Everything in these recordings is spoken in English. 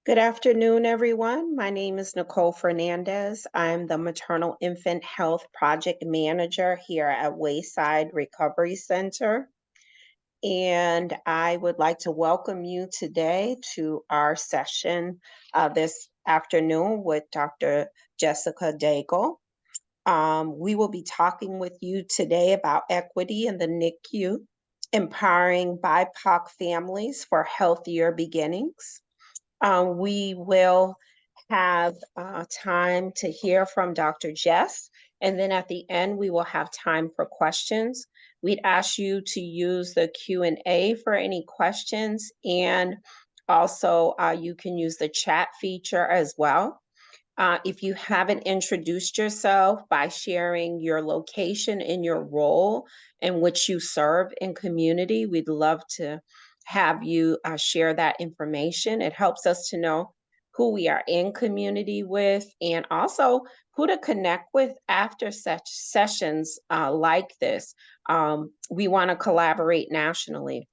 Good afternoon, everyone. My name is Nicole Fernandez. I'm the Maternal Infant Health Project Manager here at Wayside Recovery Center. And I would like to welcome you today to our session this afternoon with Dr. Jessica Daigle. We will be talking with you today about equity in the NICU, empowering BIPOC families for healthier beginnings. We will have time to hear from Dr. Jess, and then at the end, we will have time for questions. We'd ask you to use the Q&A for any questions, and also you can use the chat feature as well. If you haven't introduced yourself by sharing your location and your role in which you serve in community, we'd love to have you share that information. It helps us to know who we are in community with and also who to connect with after such sessions like this. We want to collaborate nationally.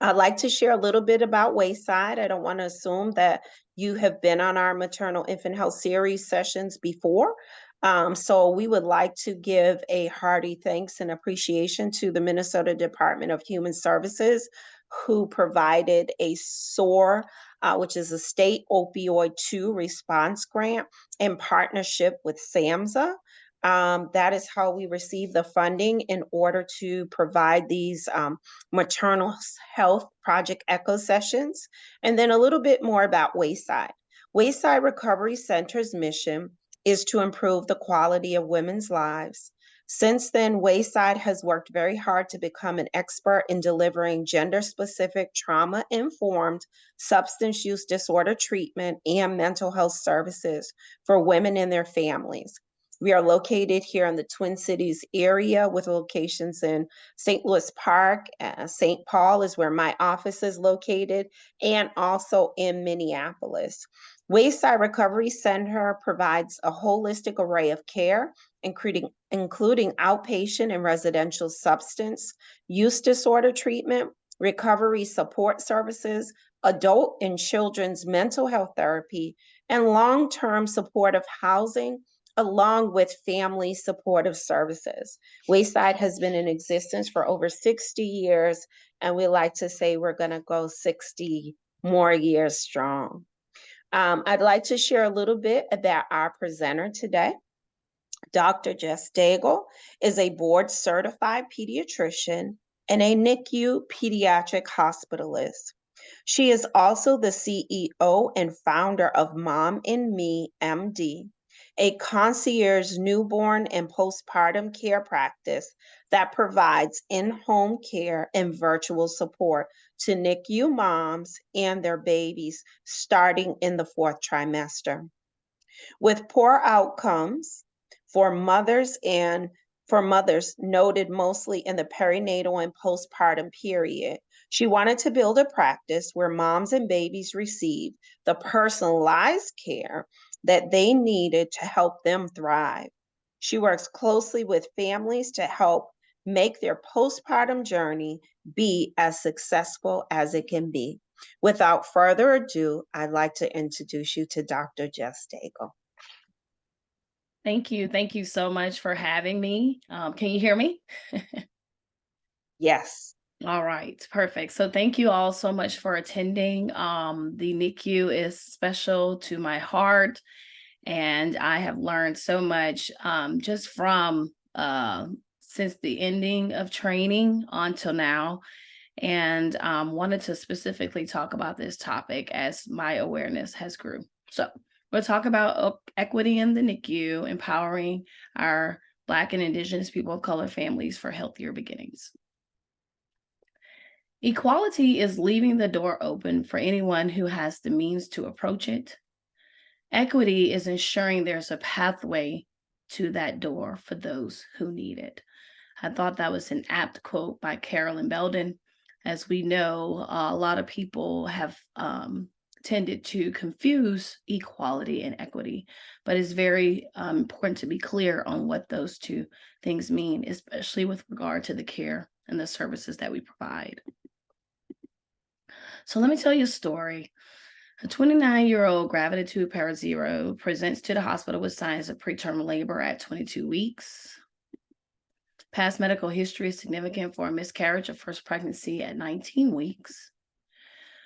I'd like to share a little bit about Wayside. I don't want to assume that you have been on our maternal infant health series sessions before. So we would like to give a hearty thanks and appreciation to the Minnesota Department of Human Services, who provided a SOAR, which is a state opioid 2 response grant in partnership with SAMHSA. That is how we receive the funding in order to provide these maternal health project echo sessions. And then a little bit more about Wayside. Wayside Recovery Center's mission is to improve the quality of women's lives. Since then, Wayside has worked very hard to become an expert in delivering gender-specific, trauma-informed substance use disorder treatment and mental health services for women and their families. We are located here in the Twin Cities area with locations in St. Louis Park. St. Paul is where my office is located, and also in Minneapolis. Wayside Recovery Center provides a holistic array of care, including outpatient and residential substance use disorder treatment, recovery support services, adult and children's mental health therapy, and long-term supportive housing, along with family supportive services. Wayside has been in existence for over 60 years, and we like to say we're going to go 60 more years strong. I'd like to share a little bit about our presenter today. Dr. Jess Daigle is a board certified pediatrician and a NICU pediatric hospitalist. She is also the CEO and founder of Mom and Me MD, a concierge newborn and postpartum care practice that provides in-home care and virtual support to NICU moms and their babies starting in the 4th trimester. With poor outcomes for mothers noted mostly in the perinatal and postpartum period, she wanted to build a practice where moms and babies receive the personalized care that they needed to help them thrive. She works closely with families to help make their postpartum journey be as successful as it can be. Without further ado, I'd like to introduce you to Dr. Jess Daigle. Thank you. Thank you so much for having me. Can you hear me? Yes. All right, perfect. So thank you all so much for attending. The NICU is special to my heart, and I have learned so much just from since the ending of training until now, and wanted to specifically talk about this topic as my awareness has grew. So we'll talk about equity in the NICU, empowering our Black and Indigenous people of color families for healthier beginnings. Equality is leaving the door open for anyone who has the means to approach it. Equity is ensuring there's a pathway to that door for those who need it. I thought that was an apt quote by Carolyn Belden. As we know, a lot of people have tended to confuse equality and equity, but it's very important to be clear on what those two things mean, especially with regard to the care and the services that we provide. So let me tell you a story. A 29-year-old gravid 2 para 0 presents to the hospital with signs of preterm labor at 22 weeks. Past medical history is significant for a miscarriage of first pregnancy at 19 weeks,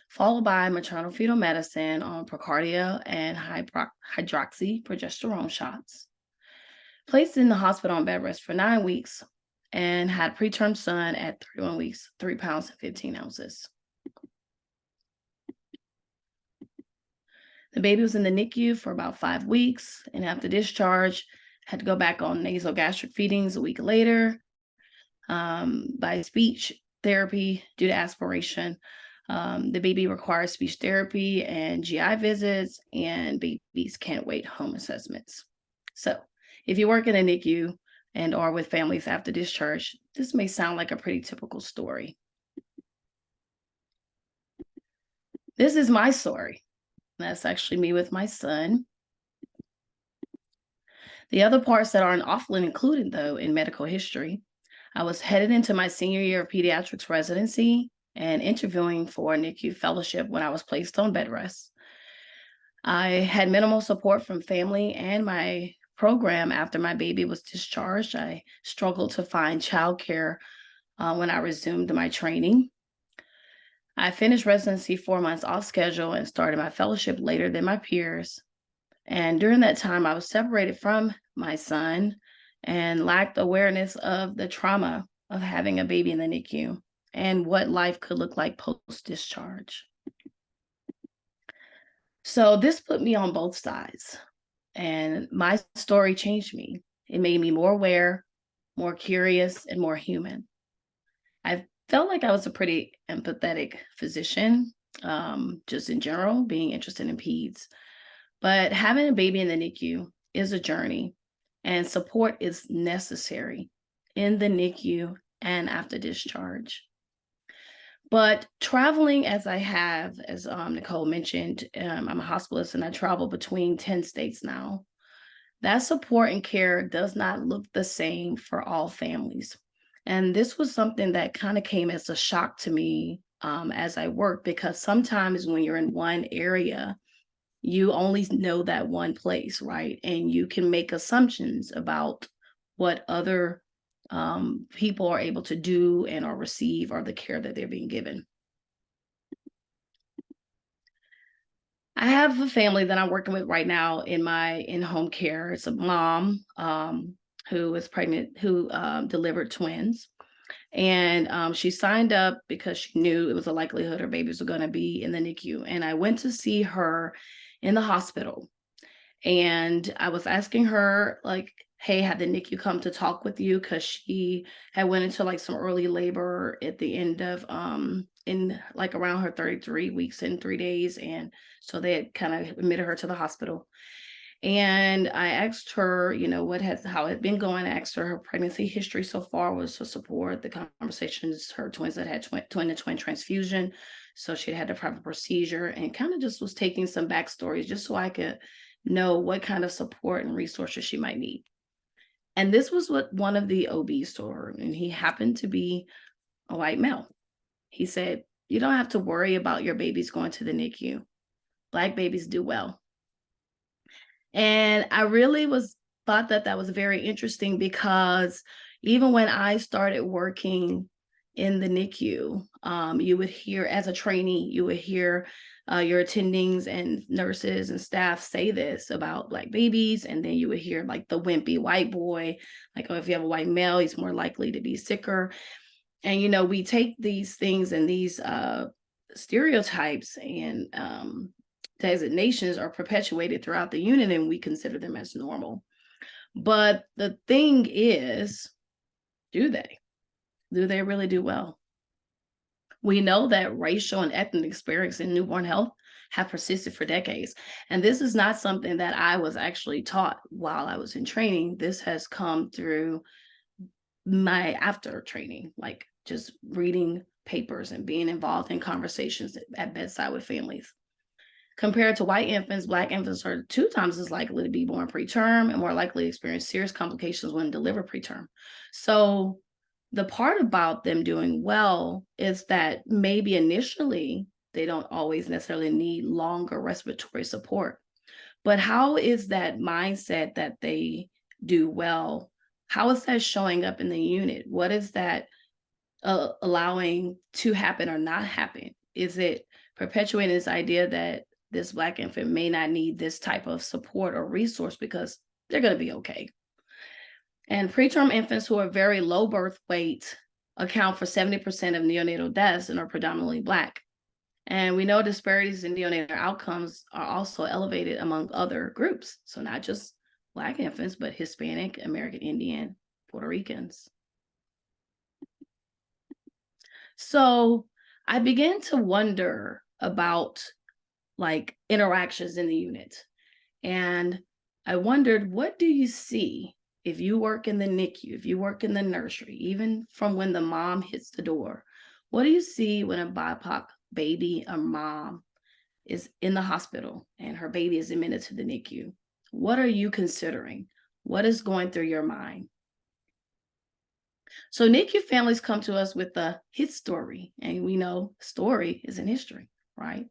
followed by maternal fetal medicine on procardia and hydroxyprogesterone shots. Placed in the hospital on bed rest for 9 weeks and had preterm son at 31 weeks, 3 pounds and 15 ounces. The baby was in the NICU for about 5 weeks, and after discharge, had to go back on nasogastric feedings a week later by speech therapy due to aspiration. The baby requires speech therapy and GI visits, and babies can't wait home assessments. So if you work in a NICU and are with families after discharge, this may sound like a pretty typical story. This is my story. That's actually me with my son. The other parts that aren't often included, though, in medical history, I was headed into my senior year of pediatrics residency and interviewing for a NICU fellowship when I was placed on bed rest. I had minimal support from family and my program after my baby was discharged. I struggled to find childcare when I resumed my training. I finished residency 4 months off schedule and started my fellowship later than my peers. And during that time, I was separated from my son and lacked awareness of the trauma of having a baby in the NICU and what life could look like post-discharge. So this put me on both sides, and my story changed me. It made me more aware, more curious, and more human. I felt like I was a pretty empathetic physician, just in general, being interested in peds. But having a baby in the NICU is a journey, and support is necessary in the NICU and after discharge. But traveling as I have, as Nicole mentioned, I'm a hospitalist and I travel between 10 states now. That support and care does not look the same for all families. And this was something that kind of came as a shock to me as I work, because sometimes when you're in one area, you only know that one place, right? And you can make assumptions about what other people are able to do and or receive, or the care that they're being given. I have a family that I'm working with right now in my in-home care. It's a mom who is pregnant, who delivered twins. And she signed up because she knew it was a likelihood her babies were going to be in the NICU. And I went to see her in the hospital. And I was asking her, like, hey, had the NICU come to talk with you? Because she had went into like some early labor at the end of in like around her 33 weeks and 3 days. And so they had kind of admitted her to the hospital. And I asked her, you know, how it had been going. I asked her pregnancy history so far was to support the conversations, her twins that had twin-to-twin transfusion. So she had to have a procedure, and kind of just was taking some backstories just so I could know what kind of support and resources she might need. And this was what one of the OBs told her, and he happened to be a white male. He said, you don't have to worry about your babies going to the NICU. Black babies do well. And I really thought that was very interesting, because even when I started working in the NICU, you would hear, as a trainee, you would hear your attendings and nurses and staff say this about Black babies. And then you would hear like the wimpy white boy, like, oh, if you have a white male, he's more likely to be sicker. And, you know, we take these things and these stereotypes and designations are perpetuated throughout the unit, and we consider them as normal. But the thing is, do they really do well? We know that racial and ethnic disparities in newborn health have persisted for decades. And this is not something that I was actually taught while I was in training. This has come through my after training, like just reading papers and being involved in conversations at bedside with families. Compared to white infants, Black infants are 2 times as likely to be born preterm and more likely to experience serious complications when delivered preterm. So the part about them doing well is that maybe initially they don't always necessarily need longer respiratory support. But how is that mindset that they do well? How is that showing up in the unit? What is that allowing to happen or not happen? Is it perpetuating this idea that this Black infant may not need this type of support or resource because they're going to be okay? And preterm infants who are very low birth weight account for 70% of neonatal deaths and are predominantly Black. And we know disparities in neonatal outcomes are also elevated among other groups. So not just Black infants, but Hispanic, American Indian, Puerto Ricans. So I began to wonder about like interactions in the unit. And I wondered, what do you see if you work in the NICU, if you work in the nursery, even from when the mom hits the door? What do you see when a BIPOC baby or mom is in the hospital and her baby is admitted to the NICU? What are you considering? What is going through your mind? So NICU families come to us with a hit story, and we know story is in history, right?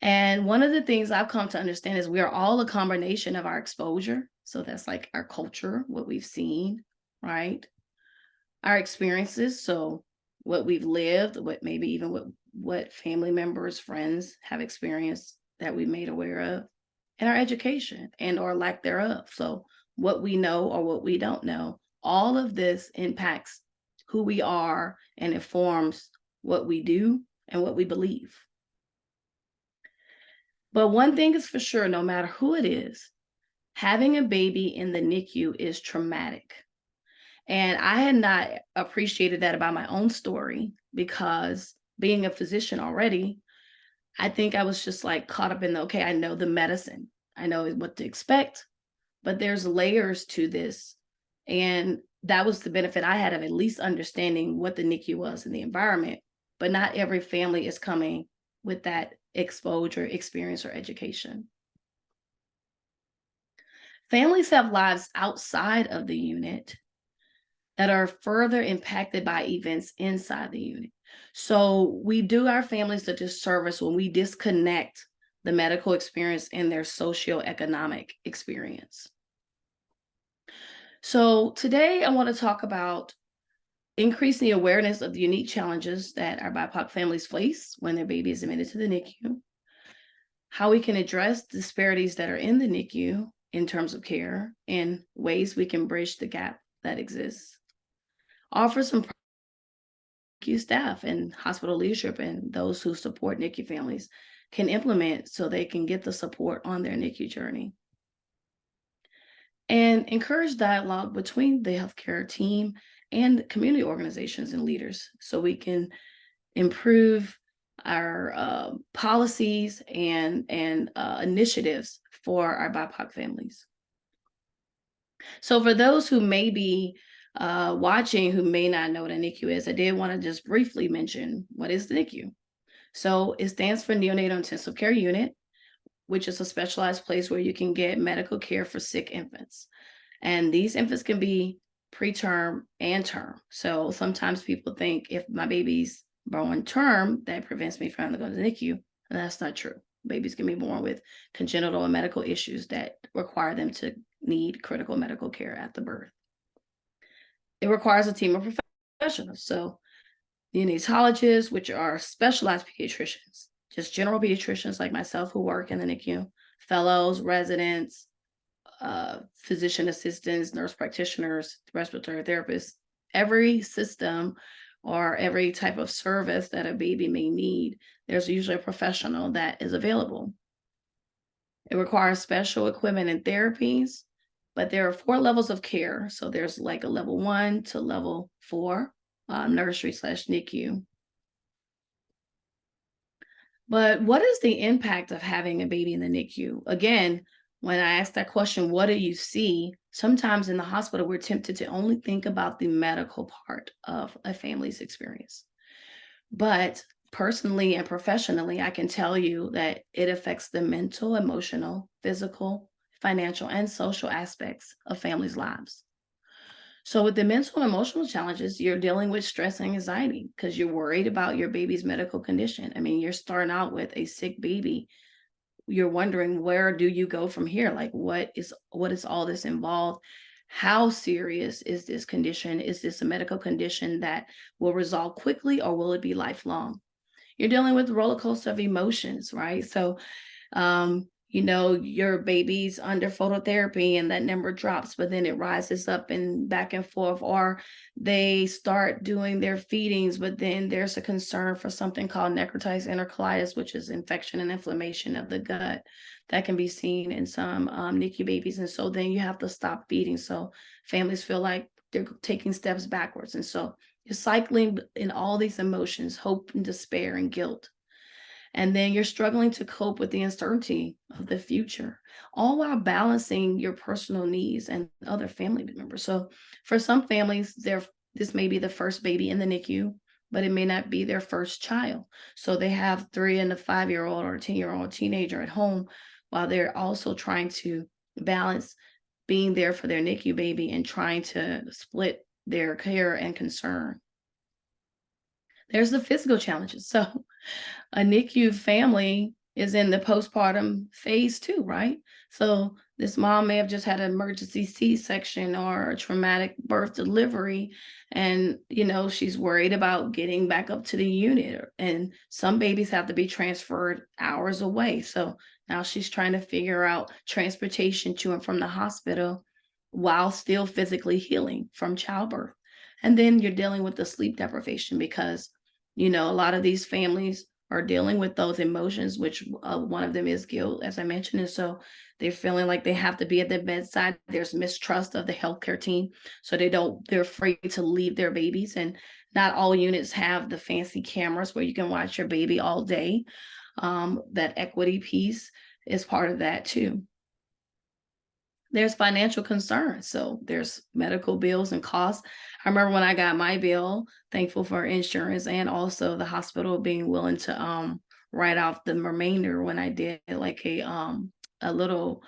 And one of the things I've come to understand is we are all a combination of our exposure. So that's like our culture, what we've seen, right? Our experiences, so what we've lived, what maybe even what family members, friends have experienced that we made aware of, and our education and or lack thereof. So what we know or what we don't know, all of this impacts who we are and informs what we do and what we believe. But one thing is for sure, no matter who it is, having a baby in the NICU is traumatic. And I had not appreciated that about my own story because being a physician already, I think I was just like caught up in the, okay, I know the medicine, I know what to expect, but there's layers to this. And that was the benefit I had of at least understanding what the NICU was in the environment, but not every family is coming with that exposure, experience, or education. Families have lives outside of the unit that are further impacted by events inside the unit. So we do our families a disservice when we disconnect the medical experience and their socioeconomic experience. So today I want to talk about increasing the awareness of the unique challenges that our BIPOC families face when their baby is admitted to the NICU, how we can address disparities that are in the NICU in terms of care, and ways we can bridge the gap that exists. Offer some NICU staff and hospital leadership and those who support NICU families can implement so they can get the support on their NICU journey. And encourage dialogue between the healthcare team and community organizations and leaders so we can improve our policies and initiatives for our BIPOC families. So for those who may be watching who may not know what a NICU is, I did want to just briefly mention what is the NICU. So it stands for Neonatal Intensive Care Unit, which is a specialized place where you can get medical care for sick infants. And these infants can be preterm and term. So sometimes people think if my baby's born term, that prevents me from going to the NICU. And that's not true. Babies can be born with congenital and medical issues that require them to need critical medical care at the birth. It requires a team of professionals. So neonatologists, which are specialized pediatricians, just general pediatricians like myself who work in the NICU, fellows, residents, physician assistants, nurse practitioners, respiratory therapists, every system or every type of service that a baby may need, there's usually a professional that is available. It requires special equipment and therapies, but there are 4 levels of care. So there's like a level 1 to level 4 nursery/NICU. But what is the impact of having a baby in the NICU? Again, when I ask that question, what do you see? Sometimes in the hospital, we're tempted to only think about the medical part of a family's experience. But personally and professionally, I can tell you that it affects the mental, emotional, physical, financial, and social aspects of families' lives. So with the mental and emotional challenges, you're dealing with stress and anxiety because you're worried about your baby's medical condition. I mean, you're starting out with a sick baby. You're wondering, where do you go from here? Like, what is all this involved? How serious is this condition? Is this a medical condition that will resolve quickly, or will it be lifelong? You're dealing with the roller coaster of emotions, right? So your baby's under phototherapy and that number drops, but then it rises up and back and forth, or they start doing their feedings, but then there's a concern for something called necrotizing enterocolitis, which is infection and inflammation of the gut that can be seen in some NICU babies. And so then you have to stop feeding. So families feel like they're taking steps backwards. And so you're cycling in all these emotions, hope and despair and guilt. And then you're struggling to cope with the uncertainty of the future, all while balancing your personal needs and other family members. So for some families, this may be the first baby in the NICU, but it may not be their first child. So they have 3 and a 5-year-old or a 10-year-old teenager at home, while they're also trying to balance being there for their NICU baby and trying to split their care and concern. There's the physical challenges. So a NICU family is in the postpartum phase too, right? So this mom may have just had an emergency C-section or a traumatic birth delivery, and she's worried about getting back up to the unit. And some babies have to be transferred hours away. So now she's trying to figure out transportation to and from the hospital while still physically healing from childbirth. And then you're dealing with the sleep deprivation because a lot of these families are dealing with those emotions, which one of them is guilt, as I mentioned. And so they're feeling like they have to be at the bedside. There's mistrust of the healthcare team. So they're afraid to leave their babies. And not all units have the fancy cameras where you can watch your baby all day. That equity piece is part of that too. There's financial concerns. So there's medical bills and costs. I remember when I got my bill, thankful for insurance and also the hospital being willing to write off the remainder when I did like a little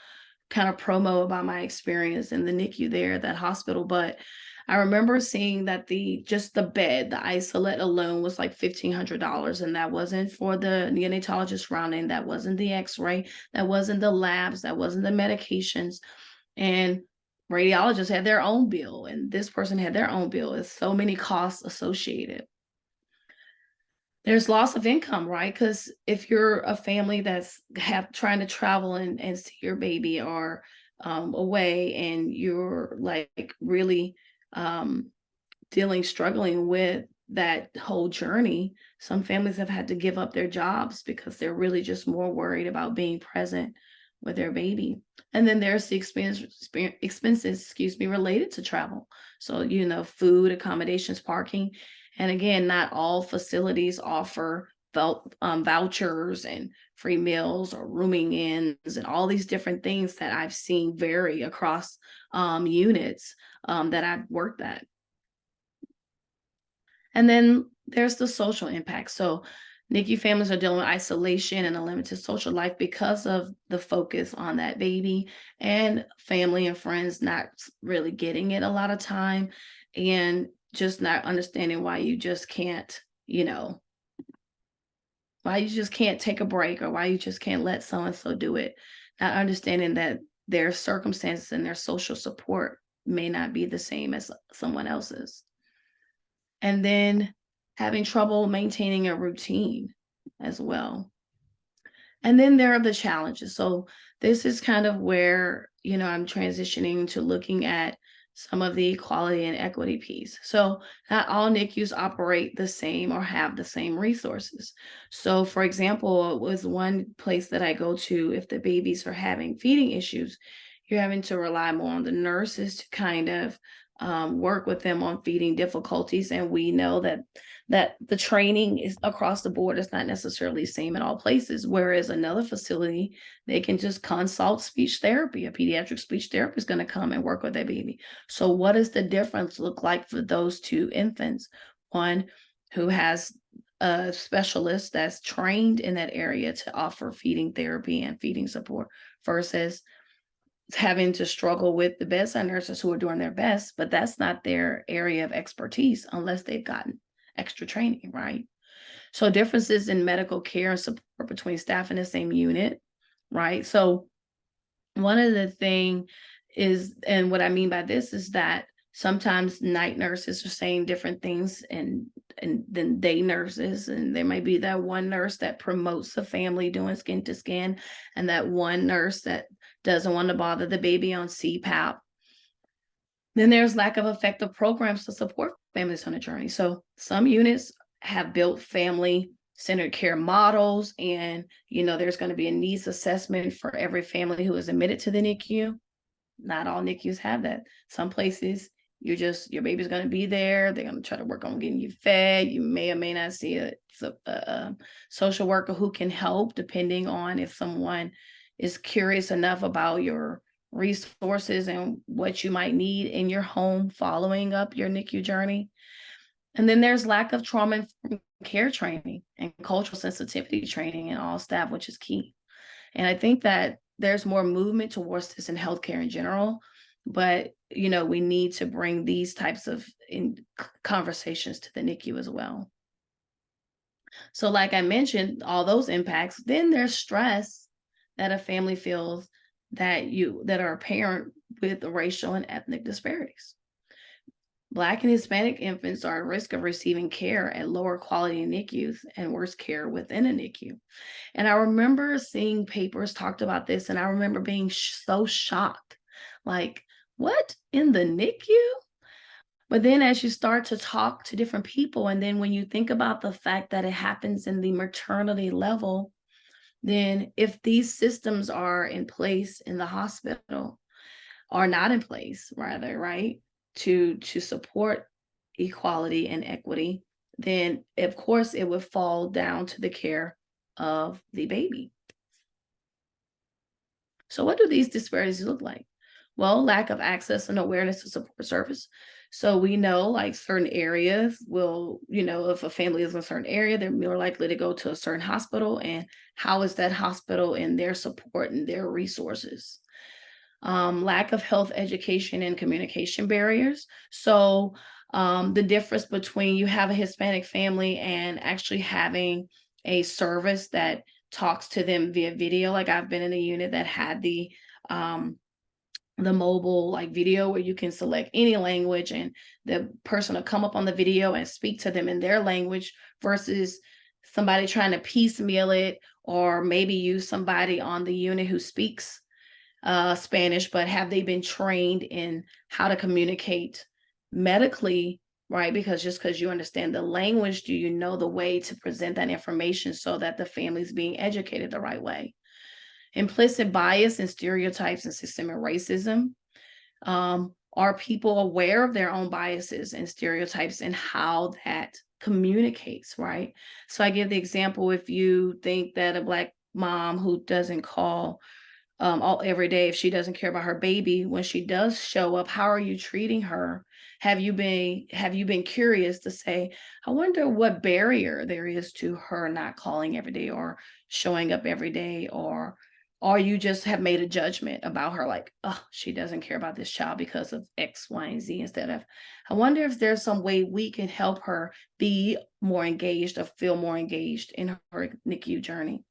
kind of promo about my experience in the NICU there at that hospital. But I remember seeing that just the bed, the isolate alone was like $1,500. And that wasn't for the neonatologist rounding. That wasn't the x-ray. That wasn't the labs. That wasn't the medications. And radiologists had their own bill, and this person had their own bill. It's so many costs associated. There's loss of income, right? Because if you're a family that's trying to travel and see your baby or away, and you're like really struggling with that whole journey, some families have had to give up their jobs because they're really just more worried about being present with their baby. And then there's the expenses, related to travel. So, food, accommodations, parking. And again, not all facilities offer vouchers and free meals or rooming ins and all these different things that I've seen vary across units that I've worked at. And then there's the social impact. So NICU families are dealing with isolation and a limited social life because of the focus on that baby, and family and friends not really getting it a lot of time, and just not understanding why you just can't, why you just can't take a break, or why you just can't let so-and-so do it. Not understanding that their circumstances and their social support may not be the same as someone else's. And then having trouble maintaining a routine as well. And then there are the challenges. So this is kind of where, I'm transitioning to looking at some of the equality and equity piece. So not all NICUs operate the same or have the same resources. So for example, it was one place that I go to if the babies are having feeding issues, you're having to rely more on the nurses to kind of work with them on feeding difficulties. And we know that the training is across the board. It's not necessarily the same in all places. Whereas another facility, they can just consult speech therapy. A pediatric speech therapist is going to come and work with their baby. So what does the difference look like for those two infants? One who has a specialist that's trained in that area to offer feeding therapy and feeding support versus having to struggle with the bedside nurses who are doing their best, but that's not their area of expertise unless they've gotten extra training, right? So differences in medical care and support between staff in the same unit, right? So one of the thing is, and what I mean by this is that sometimes night nurses are saying different things and than day nurses, and there might be that one nurse that promotes the family doing skin to skin, and that one nurse that doesn't want to bother the baby on CPAP. Then there's lack of effective programs to support families on a journey. So some units have built family centered care models, and there's going to be a needs assessment for every family who is admitted to the NICU. Not all NICUs have that. Some places your baby's going to be there. They're going to try to work on getting you fed. You may or may not see a social worker who can help, depending on if someone is curious enough about your resources and what you might need in your home following up your NICU journey. And then there's lack of trauma informed care training and cultural sensitivity training in all staff, which is key. And I think that there's more movement towards this in healthcare in general, but we need to bring these types of conversations to the NICU as well. So like I mentioned, all those impacts, then there's stress that a family feels that are apparent with the racial and ethnic disparities. Black and Hispanic infants are at risk of receiving care at lower quality NICUs and worse care within a NICU. And I remember seeing papers talked about this, and I remember being so shocked. Like, what, in the NICU? But then as you start to talk to different people, and then when you think about the fact that it happens in the maternity level, then if these systems are in place in the hospital, are not in place rather, right, to support equality and equity, then of course it would fall down to the care of the baby. So what do these disparities look like? Well, lack of access and awareness to support service. So we know like certain areas will, if a family is in a certain area, they're more likely to go to a certain hospital. And how is that hospital and their support and their resources? Lack of health education and communication barriers. So the difference between you have a Hispanic family and actually having a service that talks to them via video. Like I've been in a unit that had the mobile like video where you can select any language and the person will come up on the video and speak to them in their language, versus somebody trying to piecemeal it, or maybe use somebody on the unit who speaks Spanish, but have they been trained in how to communicate medically, right? Because just because you understand the language, do you know the way to present that information so that the family's being educated the right way? Implicit bias and stereotypes and systemic racism. Are people aware of their own biases and stereotypes and how that communicates, right? So I give the example, if you think that a Black mom who doesn't call all every day, if she doesn't care about her baby, when she does show up, how are you treating her? Have you been curious to say, I wonder what barrier there is to her not calling every day or showing up every day, or you just have made a judgment about her, like, oh, she doesn't care about this child because of X, Y, and Z, instead of, I wonder if there's some way we can help her be more engaged or feel more engaged in her NICU journey.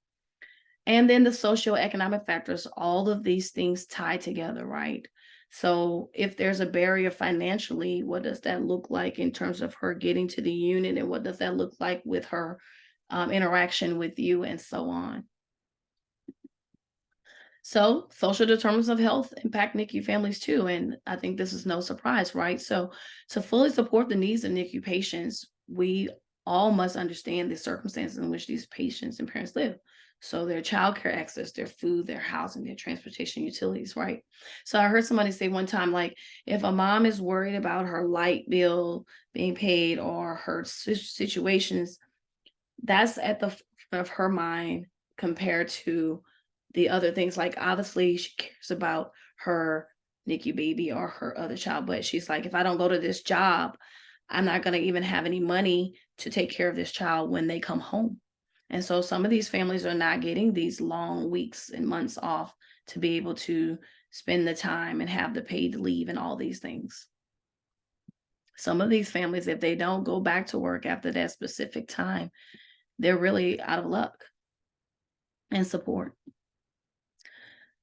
And then the socioeconomic factors, all of these things tie together, right? So if there's a barrier financially, what does that look like in terms of her getting to the unit? And what does that look like with her interaction with you, and so on? So social determinants of health impact NICU families too. And I think this is no surprise, right? So to fully support the needs of NICU patients, we all must understand the circumstances in which these patients and parents live. So their childcare access, their food, their housing, their transportation utilities, right? So I heard somebody say one time, like, if a mom is worried about her light bill being paid or her situations, that's at the front of her mind compared to the other things. Like, obviously she cares about her NICU baby or her other child, but she's like, if I don't go to this job, I'm not going to even have any money to take care of this child when they come home. And so some of these families are not getting these long weeks and months off to be able to spend the time and have the paid leave and all these things. Some of these families, if they don't go back to work after that specific time, they're really out of luck and support.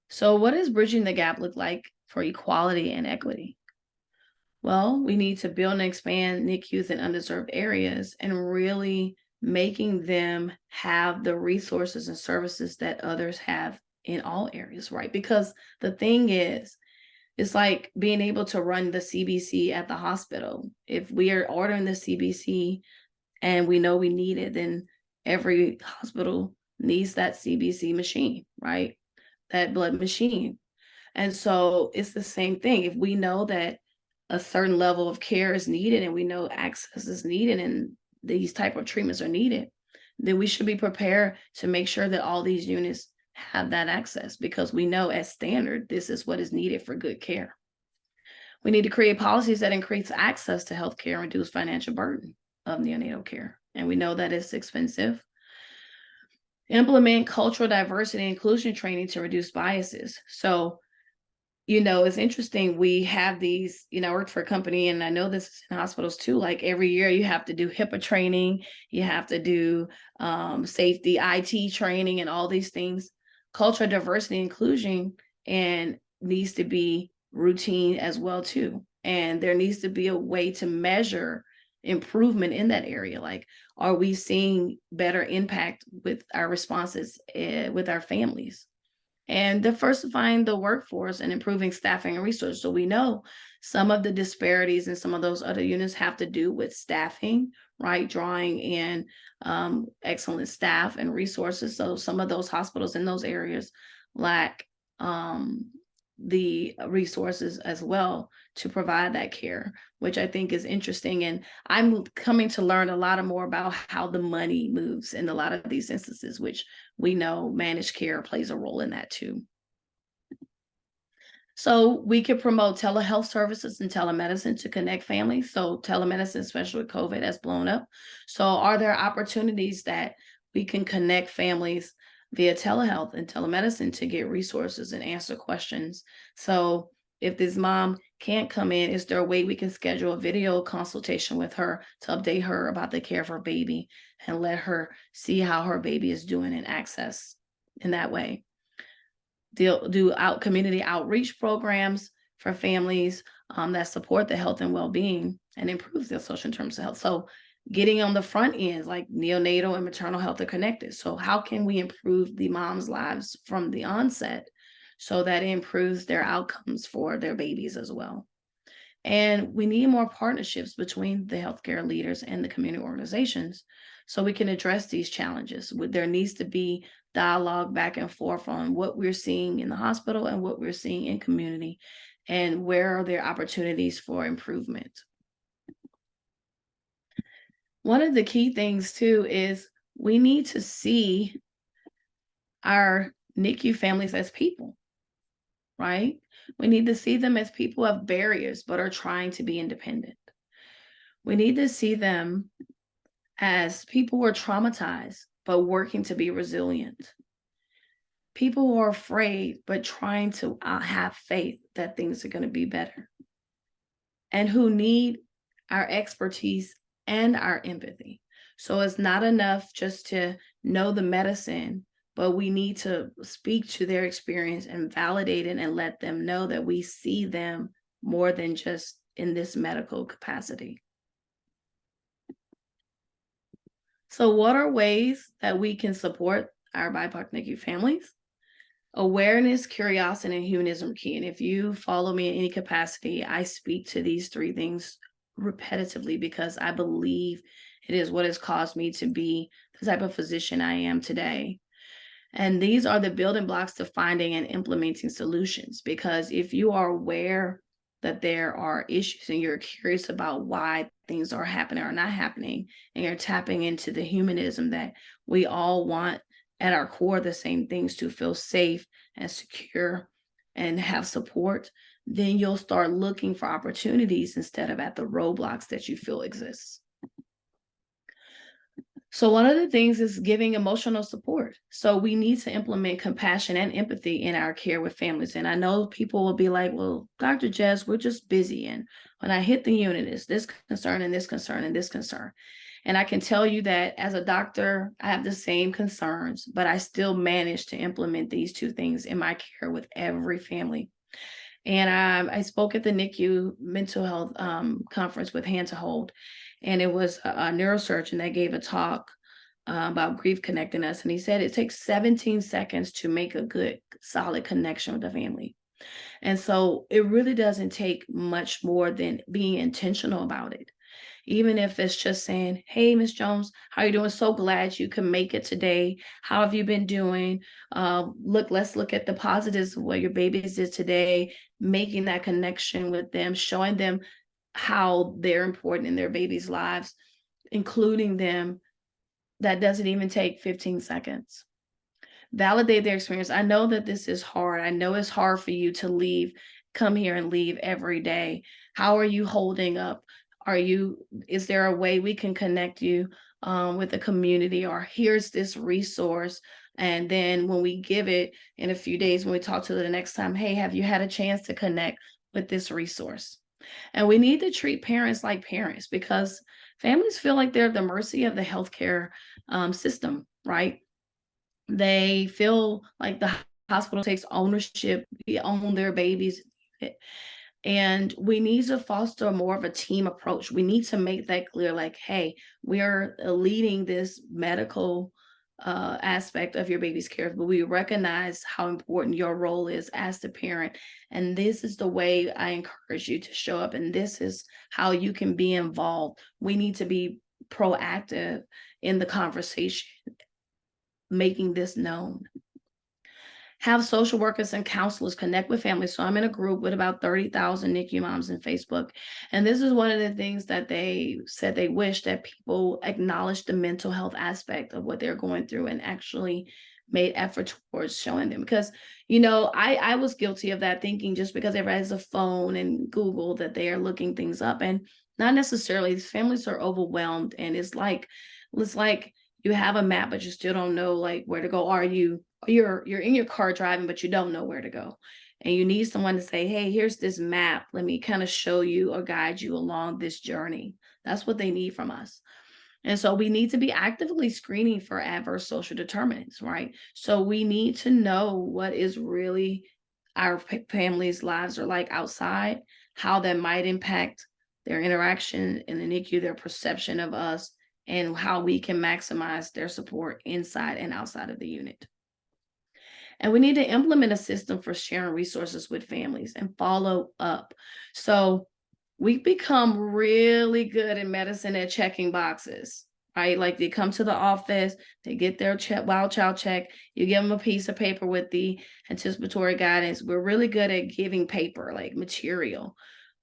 So what does bridging the gap look like for equality and equity? Well, we need to build and expand NICUs in underserved areas and really making them have the resources and services that others have in all areas, right? Because the thing is, it's like being able to run the CBC at the hospital. If we are ordering the CBC and we know we need it, then every hospital needs that CBC machine, right? That blood machine. And so it's the same thing. If we know that a certain level of care is needed and we know access is needed and these type of treatments are needed, then we should be prepared to make sure that all these units have that access, because we know as standard, this is what is needed for good care. We need to create policies that increase access to healthcare and reduce financial burden of neonatal care. And we know that it's expensive. Implement cultural diversity and inclusion training to reduce biases. So, it's interesting. We have these, I worked for a company, and I know this is in hospitals too. Like every year you have to do HIPAA training, you have to do safety, IT training, and all these things. Cultural diversity and inclusion and needs to be routine as well too. And there needs to be a way to measure improvement in that area. Like, are we seeing better impact with our responses with our families? And diversifying the workforce and improving staffing and resources. So we know some of the disparities in some of those other units have to do with staffing, right? Drawing in excellent staff and resources. So some of those hospitals in those areas lack the resources as well to provide that care, which I think is interesting. And I'm coming to learn a lot more about how the money moves in a lot of these instances, which we know managed care plays a role in that too. So we could promote telehealth services and telemedicine to connect families. So telemedicine, especially with COVID, has blown up. So are there opportunities that we can connect families via telehealth and telemedicine to get resources and answer questions? So if this mom can't come in, is there a way we can schedule a video consultation with her to update her about the care of her baby and let her see how her baby is doing and access in that way? Do community outreach programs for families that support the health and well-being and improve their social in terms of health. So getting on the front end, like neonatal and maternal health are connected. So how can we improve the mom's lives from the onset so that it improves their outcomes for their babies as well? And we need more partnerships between the healthcare leaders and the community organizations so we can address these challenges. There needs to be dialogue back and forth on what we're seeing in the hospital and what we're seeing in community, and where are there opportunities for improvement. One of the key things too is we need to see our NICU families as people, right? We need to see them as people who have barriers but are trying to be independent. We need to see them as people who are traumatized but working to be resilient. People who are afraid but trying to have faith that things are going to be better. And who need our expertise and our empathy. So it's not enough just to know the medicine, but we need to speak to their experience and validate it and let them know that we see them more than just in this medical capacity. So what are ways that we can support our BIPOC NICU families? Awareness, curiosity, and humanism are key. And if you follow me in any capacity, I speak to these three things repetitively because I believe it is what has caused me to be the type of physician I am today. And these are the building blocks to finding and implementing solutions. Because if you are aware that there are issues and you're curious about why things are happening or not happening, and you're tapping into the humanism that we all want at our core, the same things, to feel safe and secure and have support, then you'll start looking for opportunities instead of at the roadblocks that you feel exists. So one of the things is giving emotional support. So we need to implement compassion and empathy in our care with families. And I know people will be like, well, Dr. Jess, we're just busy. And when I hit the unit, it's this concern and this concern and this concern. And I can tell you that as a doctor, I have the same concerns, but I still manage to implement these two things in my care with every family. And I spoke at the NICU mental health conference with Hand to Hold, and it was a neurosurgeon that gave a talk about grief connecting us. And he said it takes 17 seconds to make a good, solid connection with the family. And so it really doesn't take much more than being intentional about it. Even if it's just saying, hey, Miss Jones, how you doing? So glad you can make it today. How have you been doing? Let's look at the positives of what your babies did today, making that connection with them, showing them how they're important in their babies' lives, including them. That doesn't even take 15 seconds. Validate their experience. I know that this is hard. I know it's hard for you to come here and leave every day. How are you holding up? Is there a way we can connect you with the community, or here's this resource? And then when we give it in a few days, when we talk to the next time, hey, have you had a chance to connect with this resource? And we need to treat parents like parents, because families feel like they're at the mercy of the healthcare system, right? They feel like the hospital takes ownership, they own their babies. And we need to foster more of a team approach. We need to make that clear, like, hey, we are leading this medical aspect of your baby's care, but we recognize how important your role is as the parent. And this is the way I encourage you to show up. And this is how you can be involved. We need to be proactive in the conversation, making this known. Have social workers and counselors connect with families. So I'm in a group with about 30,000 NICU moms in Facebook. And this is one of the things that they said they wish that people acknowledge the mental health aspect of what they're going through and actually made effort towards showing them. Because, I was guilty of that, thinking just because everybody has a phone and Google that they are looking things up. And not necessarily. These families are overwhelmed. And it's like you have a map, but you still don't know like where to go. You're in your car driving, but you don't know where to go. And you need someone to say, hey, here's this map. Let me kind of show you or guide you along this journey. That's what they need from us. And so we need to be actively screening for adverse social determinants, right? So we need to know what is really our families' lives are like outside, how that might impact their interaction in the NICU, their perception of us, and how we can maximize their support inside and outside of the unit. And we need to implement a system for sharing resources with families and follow up. So we've become really good in medicine at checking boxes, right? Like they come to the office, they get their wild child check, you give them a piece of paper with the anticipatory guidance. We're really good at giving paper, like material.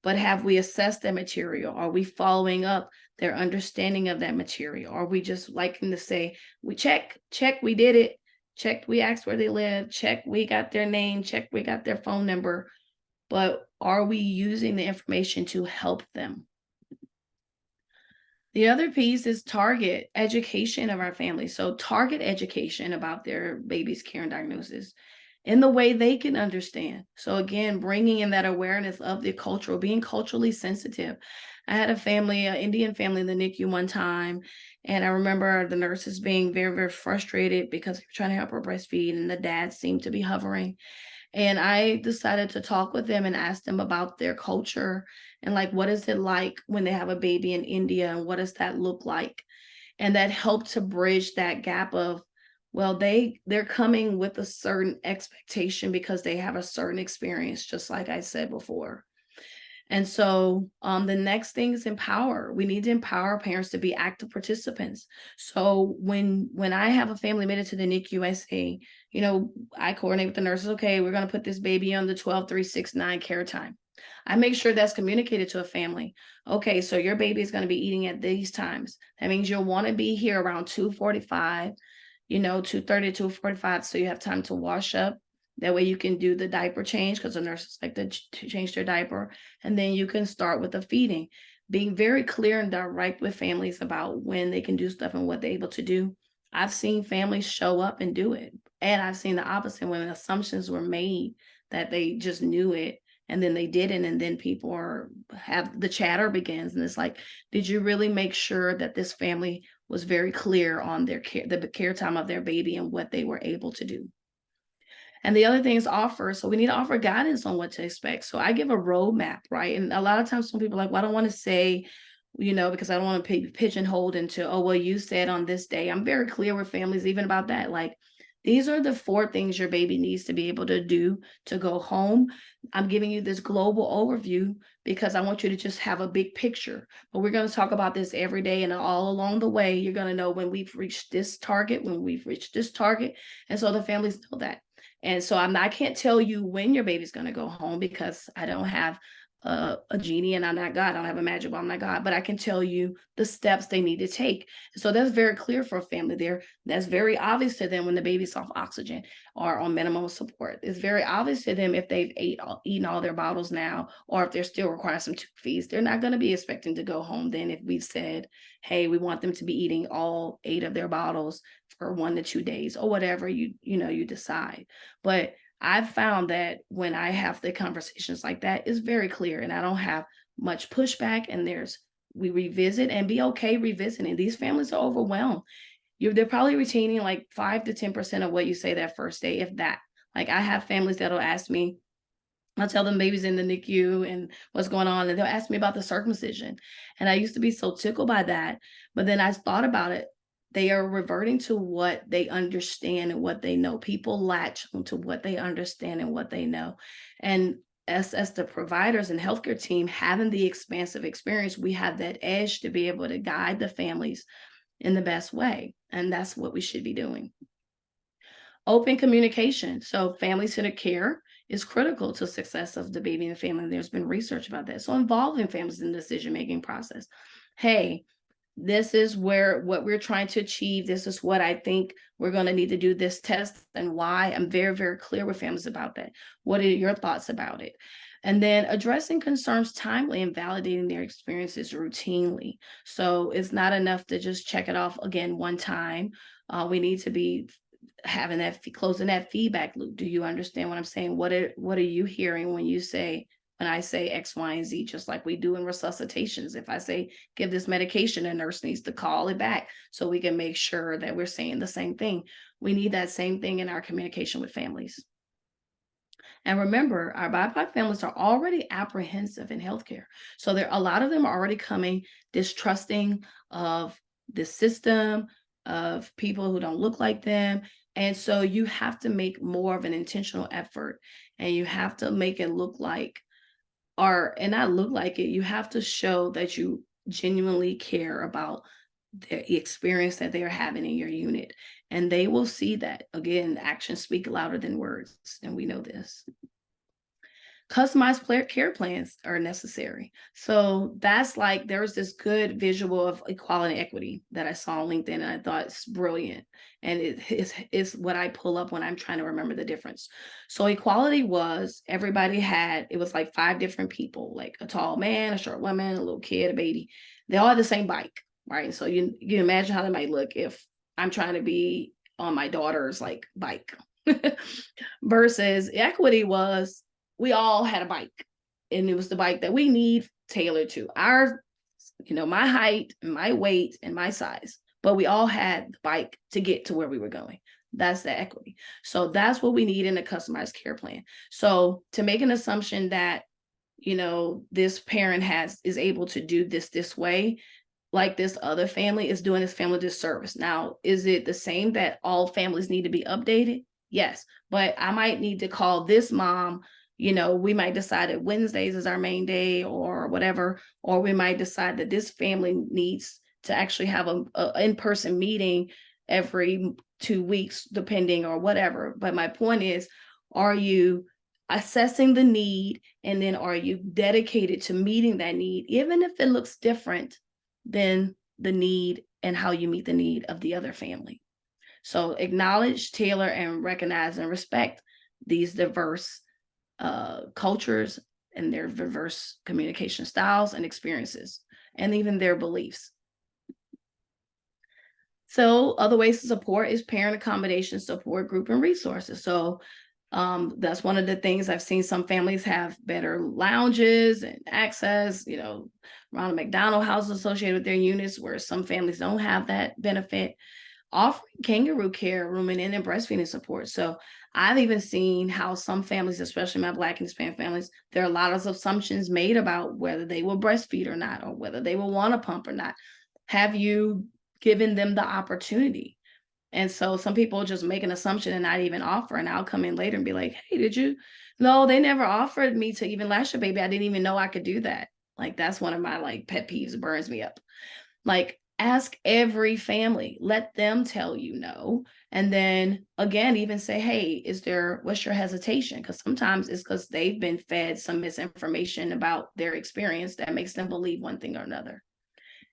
But have we assessed that material? Are we following up their understanding of that material? Are we just liking to say, we check, we did it, check, we asked where they live, check, we got their name, check, we got their phone number, but are we using the information to help them? The other piece is target education of our families. So target education about their baby's care and diagnosis in the way they can understand. So again, bringing in that awareness of the cultural, being culturally sensitive. I had a family, an Indian family in the NICU one time, and I remember the nurses being very, very frustrated because they were trying to help her breastfeed, and the dad seemed to be hovering. And I decided to talk with them and ask them about their culture and like, what is it like when they have a baby in India, and what does that look like? And that helped to bridge that gap of, well, they're coming with a certain expectation because they have a certain experience, just like I said before. And so the next thing is empower. We need to empower parents to be active participants. So when I have a family admitted to the NICU, I say, I coordinate with the nurses. Okay, we're going to put this baby on the 12-3-6-9 care time. I make sure that's communicated to a family. Okay, so your baby is going to be eating at these times. That means you'll want to be here around 2:45, 2:30 to 2:45, so you have time to wash up. That way you can do the diaper change, because the nurses like to change their diaper. And then you can start with the feeding. being very clear and direct with families about when they can do stuff and what they're able to do. I've seen families show up and do it. And I've seen the opposite when assumptions were made that they just knew it and then they didn't. And then people have the chatter begins. And it's like, did you really make sure that this family was very clear on their care, the care time of their baby and what they were able to do? And the other thing is offer. So we need to offer guidance on what to expect. So I give a roadmap, right? And a lot of times some people are like, well, I don't want to say, because I don't want to be pigeonholed into, oh, well, you said on this day. I'm very clear with families even about that. Like, these are the 4 things your baby needs to be able to do to go home. I'm giving you this global overview because I want you to just have a big picture. But we're going to talk about this every day, and all along the way, you're going to know when we've reached this target, when we've reached this target. And so the families know that. And so I can't tell you when your baby's going to go home because I don't have a genie and I'm not God. I don't have a magic ball. I'm not God, but I can tell you the steps they need to take. So that's very clear for a family there. That's very obvious to them when the baby's off oxygen or on minimum support. It's very obvious to them if they've eaten all their bottles now, or if they're still requiring some tube feeds. They're not going to be expecting to go home then if we've said, hey, we want them to be eating all 8 of their bottles for 1 to 2 days or whatever you decide. But I've found that when I have the conversations like that, it's very clear and I don't have much pushback, and we revisit and be okay revisiting. These families are overwhelmed. They're probably retaining like 5 to 10% of what you say that first day, if that. Like, I have families that'll ask me, I'll tell them baby's in the NICU and what's going on, and they'll ask me about the circumcision. And I used to be so tickled by that, but then I thought about it. They are reverting to what they understand and what they know. People latch onto what they understand and what they know. And as the providers and healthcare team, having the expansive experience, we have that edge to be able to guide the families in the best way. And that's what we should be doing. Open communication. So family-centered care is critical to success of the baby and the family. There's been research about that. So involving families in the decision-making process. Hey, this is what we're trying to achieve. This is what I think we're going to need to do this test and why. I'm very, very clear with families about that. What are your thoughts about it? And then addressing concerns timely and validating their experiences routinely. So it's not enough to just check it off again one time. We need to be having closing that feedback loop. Do you understand what I'm saying? What are you hearing when I say X, Y, and Z, just like we do in resuscitations? If I say, give this medication, a nurse needs to call it back so we can make sure that we're saying the same thing. We need that same thing in our communication with families. And remember, our BIPOC families are already apprehensive in healthcare. So a lot of them are already coming distrusting of the system, of people who don't look like them. And so you have to make more of an intentional effort, and you have to make it look like, and not look like it, you have to show that you genuinely care about the experience that they're having in your unit. And they will see that. Again, actions speak louder than words, and we know this. Customized care plans are necessary. So that's like, there was this good visual of equality and equity that I saw on LinkedIn, and I thought it's brilliant. And it's what I pull up when I'm trying to remember the difference. So equality was, it was like 5 different people, like a tall man, a short woman, a little kid, a baby. They all had the same bike, right? So you imagine how they might look if I'm trying to be on my daughter's like bike. Versus equity was, we all had a bike, and it was the bike that we need tailored to our, my height, my weight, and my size. But we all had the bike to get to where we were going. That's the equity. So that's what we need in a customized care plan. So to make an assumption that, this parent is able to do this way, like this other family is doing this family disservice. Now, is it the same that all families need to be updated? Yes, but I might need to call this mom. We might decide that Wednesdays is our main day or whatever, or we might decide that this family needs to actually have a in-person meeting every 2 weeks, depending, or whatever. But my point is, are you assessing the need, and then are you dedicated to meeting that need, even if it looks different than the need and how you meet the need of the other family? So acknowledge, tailor, and recognize and respect these diverse cultures and their diverse communication styles and experiences. and even their beliefs. So other ways to support is parent accommodation, support group, and resources. So that's one of the things I've seen. Some families have better lounges and access, around a McDonald house associated with their units, where some families don't have that benefit. Offering kangaroo care, rooming in, and breastfeeding support. So I've even seen how some families, especially my Black and Hispanic families, there are a lot of assumptions made about whether they will breastfeed or not, or whether they will want a pump or not. Have you given them the opportunity? And so some people just make an assumption and not even offer. And I'll come in later and be like, hey, did you? No, they never offered me to even latch a baby. I didn't even know I could do that. Like, that's one of my pet peeves. It burns me up. Like, ask every family, let them tell you no. And then again, even say, hey, what's your hesitation? Because sometimes it's because they've been fed some misinformation about their experience that makes them believe one thing or another.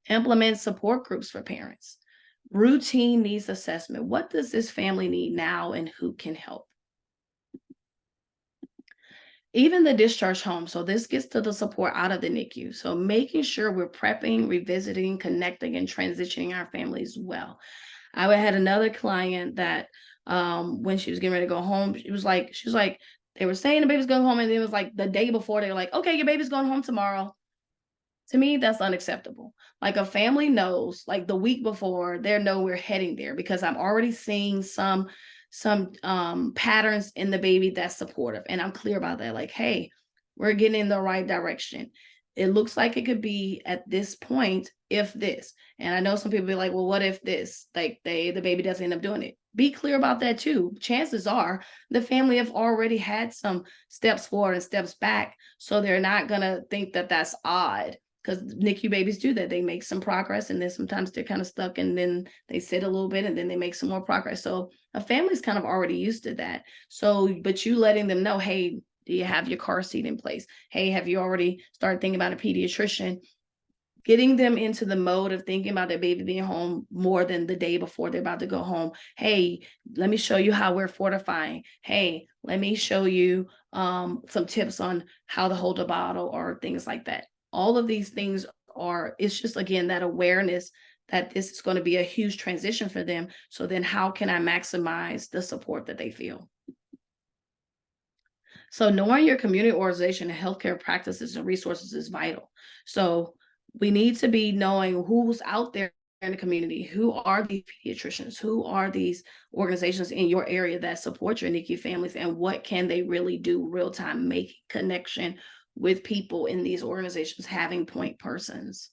Implement support groups for parents. Routine needs assessment. What does this family need now, and who can help? Even the discharge home. So this gets to the support out of the NICU. So making sure we're prepping, revisiting, connecting, and transitioning our families well. I had another client that when she was getting ready to go home, she was like, they were saying the baby's going home, and it was like the day before, they were like, okay, your baby's going home tomorrow. To me, that's unacceptable. Like, a family knows, like, the week before, they know we're heading there, because I'm already seeing some patterns in the baby that's supportive. And I'm clear about that. Like, hey, we're getting in the right direction. It looks like it could be at this point if this. And I know some people be like, well, what if this? Like, the baby doesn't end up doing it. Be clear about that too. Chances are the family have already had some steps forward and steps back. So they're not gonna think that that's odd, because NICU babies do that. They make some progress, and then sometimes they're kind of stuck, and then they sit a little bit, and then they make some more progress. So a family's kind of already used to that. So, but you letting them know, hey, do you have your car seat in place? Hey, have you already started thinking about a pediatrician? Getting them into the mode of thinking about their baby being home more than the day before they're about to go home. Hey, let me show you how we're fortifying. Hey, let me show you some tips on how to hold a bottle, or things like that. All of these things it's just, again, that awareness that this is going to be a huge transition for them. So then how can I maximize the support that they feel? So knowing your community organization and healthcare practices and resources is vital. So we need to be knowing who's out there in the community. Who are these pediatricians? Who are these organizations in your area that support your NICU families? And what can they really do real time, making connection with people in these organizations, having point persons?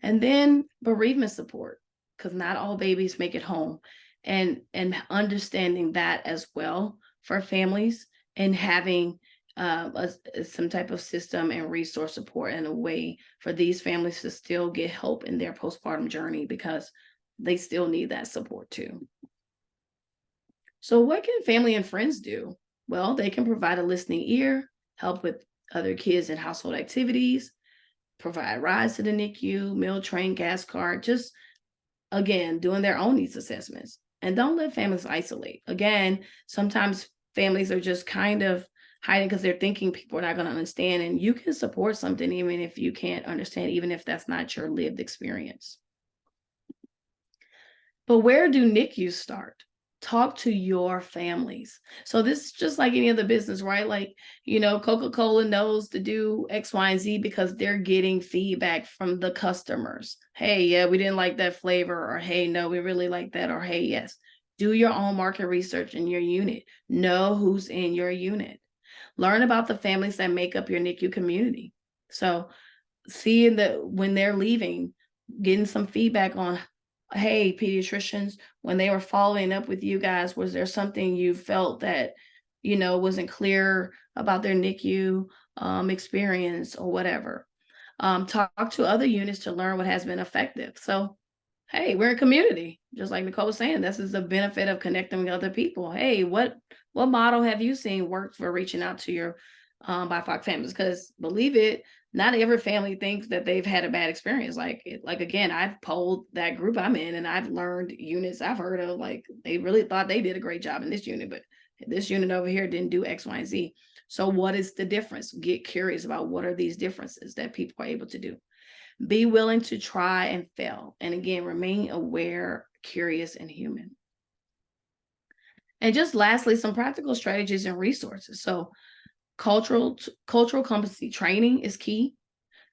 And then bereavement support, because not all babies make it home, and understanding that as well for families, and having some type of system and resource support, and a way for these families to still get help in their postpartum journey, because they still need that support too. So what can family and friends do? Well, they can provide a listening ear, help with other kids and household activities, provide rides to the NICU, meal train, gas card, just, again, doing their own needs assessments. And don't let families isolate. Again, sometimes families are just kind of hiding because they're thinking people are not going to understand. And you can support something even if you can't understand, even if that's not your lived experience. But where do NICUs start? Talk to your families. So this is just like any other business, right? Like, Coca-Cola knows to do X, Y, and Z because they're getting feedback from the customers. Hey, yeah, we didn't like that flavor, or hey, no, we really like that, or hey, yes. Do your own market research in your unit. Know who's in your unit. Learn about the families that make up your NICU community. So seeing that when they're leaving, getting some feedback on, hey, pediatricians, when they were following up with you guys, was there something you felt that, wasn't clear about their NICU experience, or whatever? Talk to other units to learn what has been effective. So, hey, we're a community. Just like Nicole was saying, this is the benefit of connecting with other people. Hey, what model have you seen work for reaching out to your BIPOC families? Because believe it, not every family thinks that they've had a bad experience. Like again, I've polled that group I'm in, and I've learned units I've heard of, like, they really thought they did a great job in this unit, but This unit over here didn't do X, Y, and Z. So what is the difference? Get curious about what are these differences that people are able to do. Be willing to try and fail. And again, remain aware, curious, and human. And just lastly, some practical strategies and resources. So cultural competency training is key.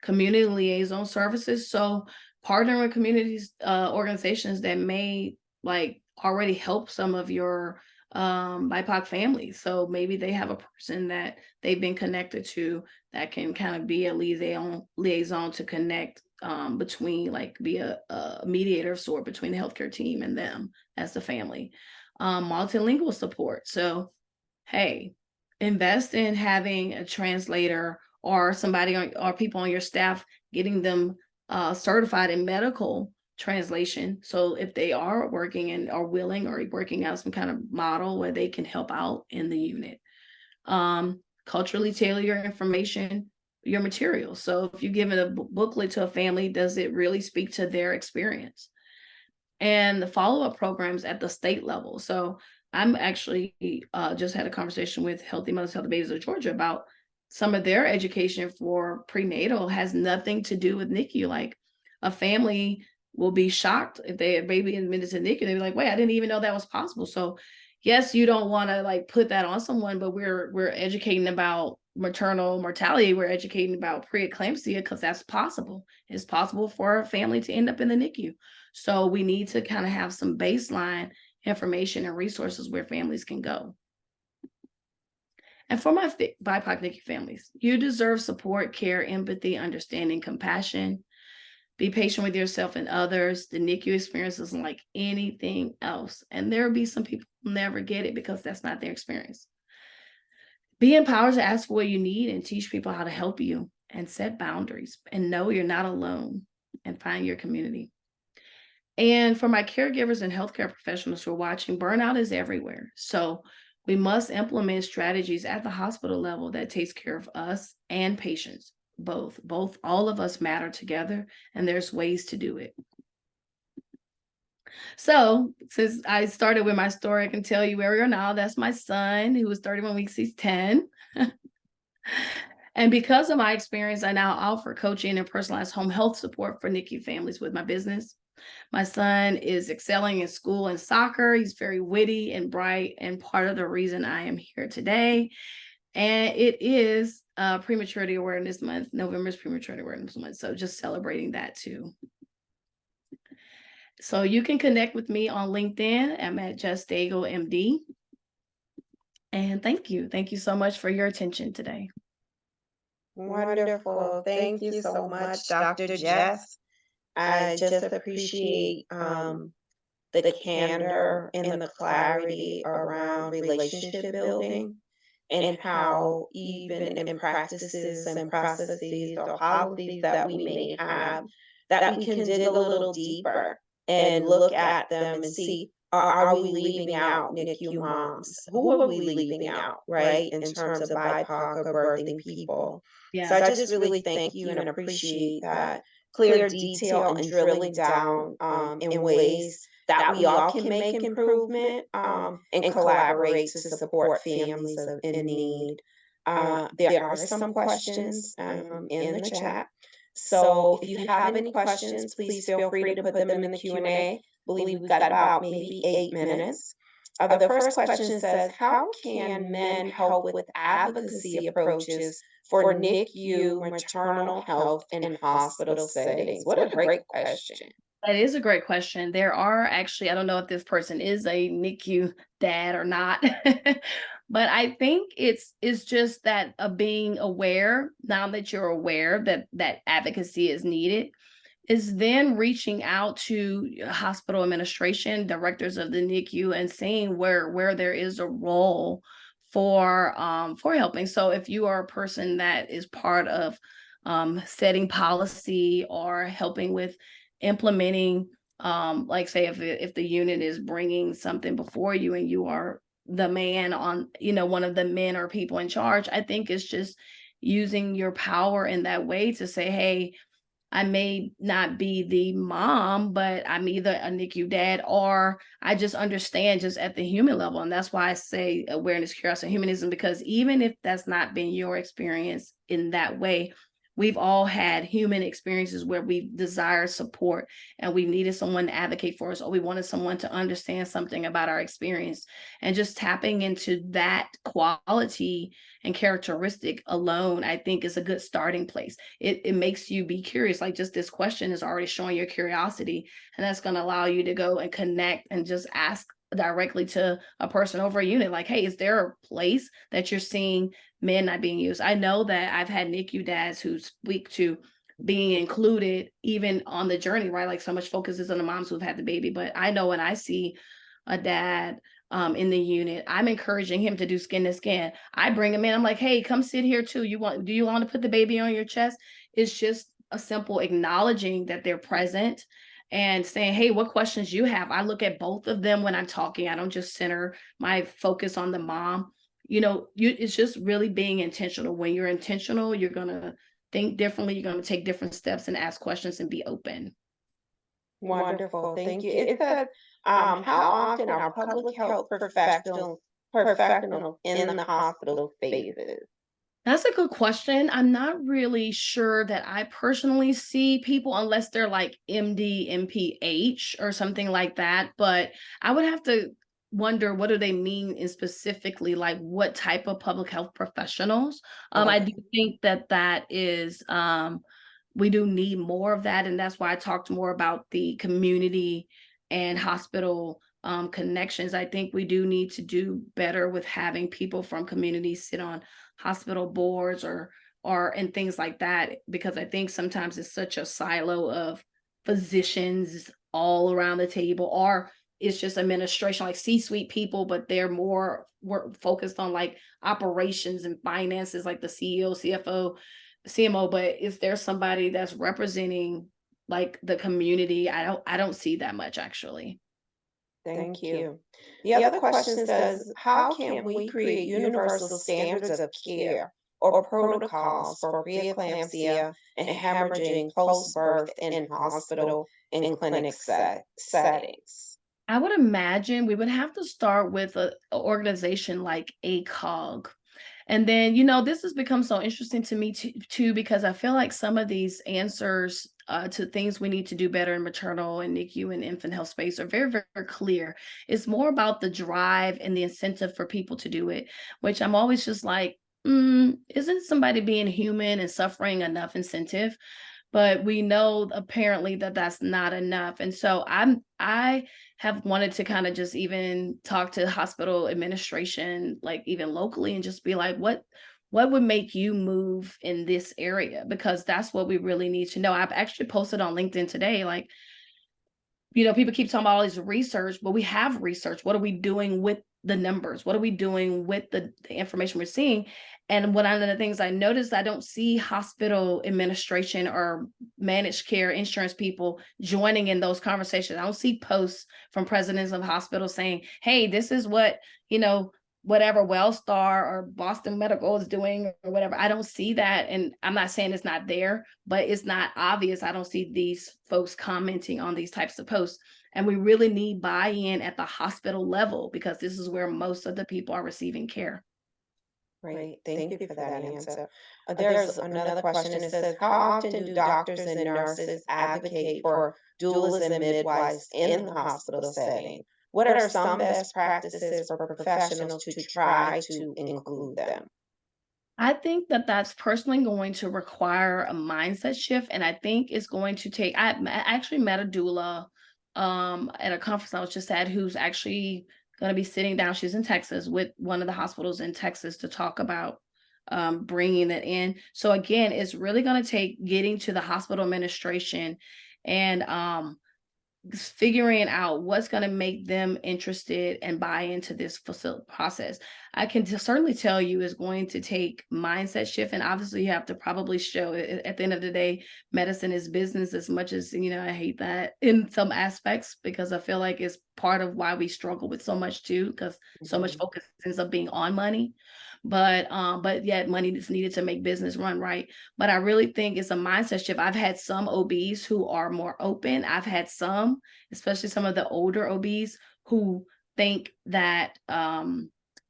Community liaison services. So partnering with communities, organizations that may like already help some of your BIPOC families. So maybe they have a person that they've been connected to that can kind of be a liaison to connect between, like be a mediator of sort between the healthcare team and them as the family. Multilingual support. So, hey, invest in having a translator or somebody or people on your staff, getting them certified in medical translation. So if they are working and are willing or working out some kind of model where they can help out in the unit. Culturally tailor your information, your material. So if you give it a booklet to a family, does it really speak to their experience? And the follow-up programs at the state level. So I'm actually just had a conversation with Healthy Mothers, Healthy Babies of Georgia about some of their education for prenatal has nothing to do with NICU. Like a family will be shocked if they have baby admitted to NICU. They'll be like, wait, I didn't even know that was possible. So yes, you don't want to like put that on someone, but we're educating about maternal mortality. We're educating about preeclampsia because that's possible. It's possible for a family to end up in the NICU. So we need to kind of have some baseline information and resources where families can go. And for my BIPOC NICU families, you deserve support, care, empathy, understanding, compassion. Be patient with yourself and others. The NICU experience isn't like anything else. And there will be some people who never get it because that's not their experience. Be empowered to ask for what you need and teach people how to help you, and set boundaries and know you're not alone, and find your community. And for my caregivers and healthcare professionals who are watching, burnout is everywhere. So we must implement strategies at the hospital level that takes care of us and patients. Both, all of us matter together, and there's ways to do it. So since I started with my story, I can tell you where we are now. That's my son, who was 31 weeks, he's 10. And because of my experience, I now offer coaching and personalized home health support for NICU families with my business. My son is excelling in school and soccer. He's very witty and bright, and part of the reason I am here today. And it is Prematurity Awareness Month. November is Prematurity Awareness Month. So just celebrating that too. So you can connect with me on LinkedIn. I'm at Jess Daigle, MD. And thank you. Thank you so much for your attention today. Wonderful. Thank you so much, Dr. Jess. I just appreciate the candor and the clarity around relationship building, and how even in practices and processes or policies that we may have, that we can dig a little deeper and look at them and see, are we leaving out NICU moms? Who are we leaving out, right? In terms of BIPOC or birthing people. So I just really thank you and appreciate that clear detail and drilling down in ways that we all can make improvement and collaborate to support families in need. There are some questions in the chat. So if you have any questions, please feel free to put them in the Q&A. I believe we've got about maybe 8 minutes. The first question says, how can men help with advocacy approaches for NICU, maternal health, and hospital settings? What a great question. That is a great question. There are actually, I don't know if this person is a NICU dad or not, but I think it's just that being aware, now that you're aware that advocacy is needed, is then reaching out to hospital administration, directors of the NICU, and seeing where there is a role for helping. So if you are a person that is part of setting policy or helping with implementing, like say if the unit is bringing something before you and you are the man on, one of the men or people in charge, I think it's just using your power in that way to say, hey, I may not be the mom, but I'm either a NICU dad or I just understand just at the human level. And that's why I say awareness, curiosity, and humanism, because even if that's not been your experience in that way, we've all had human experiences where we desired support and we needed someone to advocate for us, or we wanted someone to understand something about our experience. And just tapping into that quality and characteristic alone, I think, is a good starting place. It makes you be curious. Like, just this question is already showing your curiosity, and that's going to allow you to go and connect and just ask directly to a person over a unit, like, hey, is there a place that you're seeing men not being used? I know that I've had NICU dads who speak to being included even on the journey, right? Like, so much focus is on the moms who've had the baby, but I know when I see a dad in the unit, I'm encouraging him to do skin to skin. I bring him in. I'm like, hey, come sit here too. Do you want to put the baby on your chest? It's just a simple acknowledging that they're present and saying, hey, what questions you have? I look at both of them when I'm talking. I don't just center my focus on the mom. It's just really being intentional. When you're intentional, you're going to think differently. You're going to take different steps and ask questions and be open. Wonderful, thank you. It said, how often are public health professionals in the hospital spaces? That's a good question. I'm not really sure that I personally see people unless they're like MD, MPH or something like that. But I would have to wonder, what do they mean in specifically, like what type of public health professionals? I do Okay. think that that is we do need more of that, and that's why I talked more about the community and hospital connections. I think we do need to do better with having people from communities sit on hospital boards or and things like that, because I think sometimes it's such a silo of physicians all around the table, or it's just administration, like C-suite people, but they're more focused on like operations and finances, like the CEO, CFO, CMO. But if there's somebody that's representing like the community, I don't see that much actually. Thank you. The other question says, how can we create universal standards of care or protocols for preeclampsia and hemorrhaging post-birth in hospital and clinic settings? I would imagine we would have to start with a organization like ACOG. And then, this has become so interesting to me too, because I feel like some of these answers to things we need to do better in maternal and NICU and infant health space are very, very clear. It's more about the drive and the incentive for people to do it, which I'm always just like, isn't somebody being human and suffering enough incentive? But we know apparently that that's not enough. And so I have wanted to kind of just even talk to hospital administration, like even locally, and just be like, what would make you move in this area? Because that's what we really need to know. I've actually posted on LinkedIn today, like, people keep talking about all this research, but we have research. What are we doing with the numbers? What are we doing with the information we're seeing? And one of the things I noticed, I don't see hospital administration or managed care insurance people joining in those conversations. I don't see posts from presidents of hospitals saying, hey, this is what, whatever Wellstar or Boston Medical is doing or whatever. I don't see that. And I'm not saying it's not there, but it's not obvious. I don't see these folks commenting on these types of posts. And we really need buy-in at the hospital level, because this is where most of the people are receiving care. Great, thank you for that answer. There's another question, and it says, how often do doctors and nurses advocate for doulas and midwives in the hospital setting? What are some best practices for professionals to try to include them? I think that that's personally going to require a mindset shift, and I think it's going to take. I actually met a doula at a conference I was just at, who's actually going to be sitting down. She's in Texas with one of the hospitals in Texas to talk about bringing it in. So again, it's really going to take getting to the hospital administration and figuring out what's going to make them interested and buy into this process. I can certainly tell you is going to take mindset shift, and obviously you have to probably show it. At the end of the day, medicine is business, as much as I hate that in some aspects, because I feel like it's part of why we struggle with so much too, because so much Mhm. focus ends up being on money. But yet money is needed to make business run right. But I really think it's a mindset shift. I've had some OBs who are more open. I've had some, especially some of the older OBs, who think that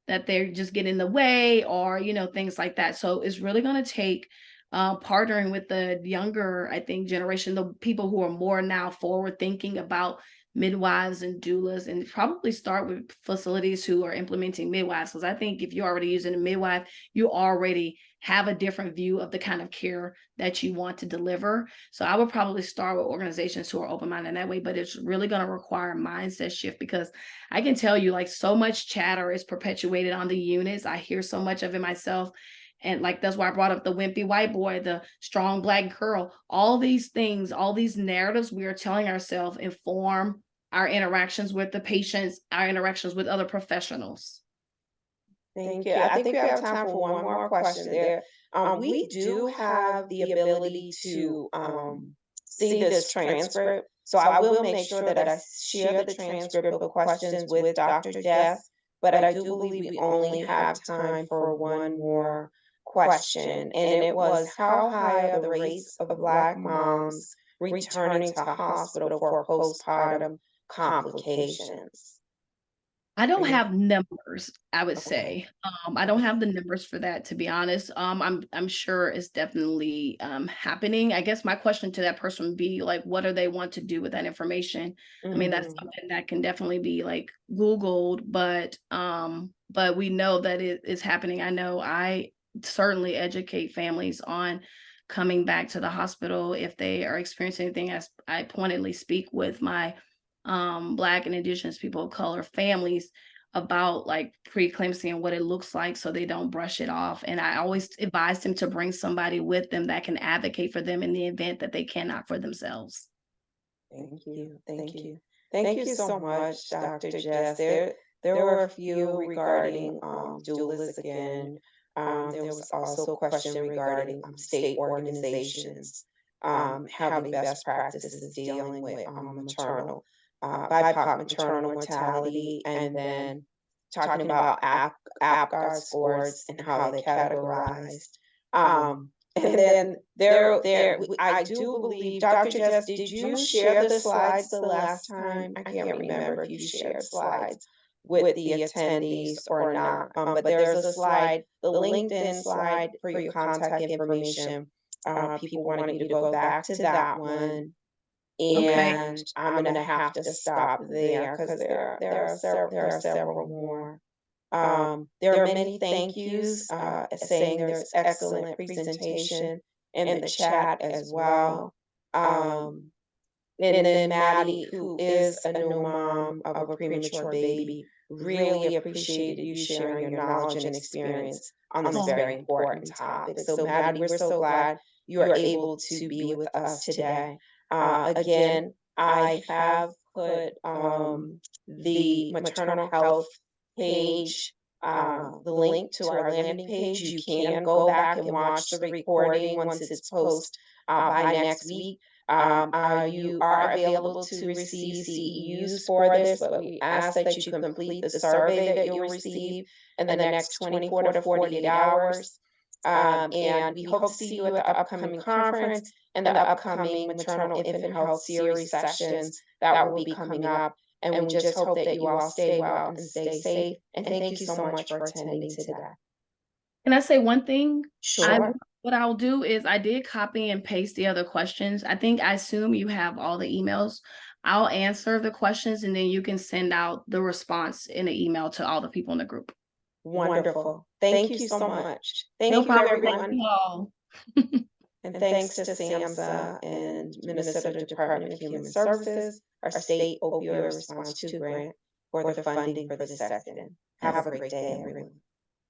they're just getting in the way, or things like that. So it's really going to take partnering with the younger, I think, generation, the people who are more now forward thinking about midwives and doulas, and probably start with facilities who are implementing midwives. Because I think if you're already using a midwife, you already have a different view of the kind of care that you want to deliver. So I would probably start with organizations who are open-minded in that way, but it's really going to require a mindset shift, because I can tell you, like, so much chatter is perpetuated on the units. I hear so much of it myself. And like, that's why I brought up the wimpy white boy, the strong black girl, all these things, all these narratives we are telling ourselves inform our interactions with the patients, our interactions with other professionals. Thank you. I think we have time for one more question there. We do have the ability to see this transcript. So I will make sure that I share the transcript of questions with Dr. Jess, but I do believe we only have time for one more question. And it was, how high are the rates of Black moms returning to hospital for postpartum complications? I Are don't you have numbers, I would okay? say. I don't Okay. have the numbers for that, to be honest. I'm sure it's definitely happening. I guess my question to that person would be like, what do they want to do with that information? I mean, that's Mhm. something that can definitely be like Googled, but we know that it is happening. I know I certainly educate families on coming back to the hospital if they are experiencing anything. As I pointedly speak with my Black and Indigenous people of color families about like preeclampsia and what it looks like, so they don't brush it off. And I always advise them to bring somebody with them that can advocate for them in the event that they cannot for themselves. Thank you. Thank you. Thank you so much, Dr. Jess. There were a few regarding doulas again. There was also a question regarding state organizations having best practices dealing with maternal, BIPOC maternal mortality, and then talking about APGAR scores and how they're categorized. And then I do believe, Dr. Jess, did you share the slides the last time? I can't remember if you shared slides with the attendees or not. But there's a slide, the LinkedIn slide for your contact information. People wanted you to go back to that one, Okay. and I'm gonna have to stop there because there are several more. There are many thank yous, saying there's excellent presentation in the chat as well. Um, and then Maddie, who is a new mom of a premature baby, really appreciated you sharing your knowledge and experience on this Oh, very important topic. So Maddie, we're so glad you are able to be with us today. Again, I have put the maternal health page, the link to our landing page. You can go back and watch the recording once it's posted by next week. You are available to receive CEUs for this, but we ask that you complete the survey that you'll receive in the next 24 to 48 hours. And we hope to see you at the upcoming conference and the upcoming maternal infant health series sessions that will be coming up. And we just hope that you all stay well and stay safe. And thank you so much for attending today. can I say one thing? I Sure. What I'll do is I did copy and paste the other questions. I assume you have all the emails. I'll answer the questions and then you can send out the response in an email to all the people in the group. Wonderful. Thank you so much. No Thank you, problem. Thank everyone. you all. And thanks to SAMHSA and Minnesota Department of Human Services, our state opioid response to grant for the funding for this session. Have a great day, everyone.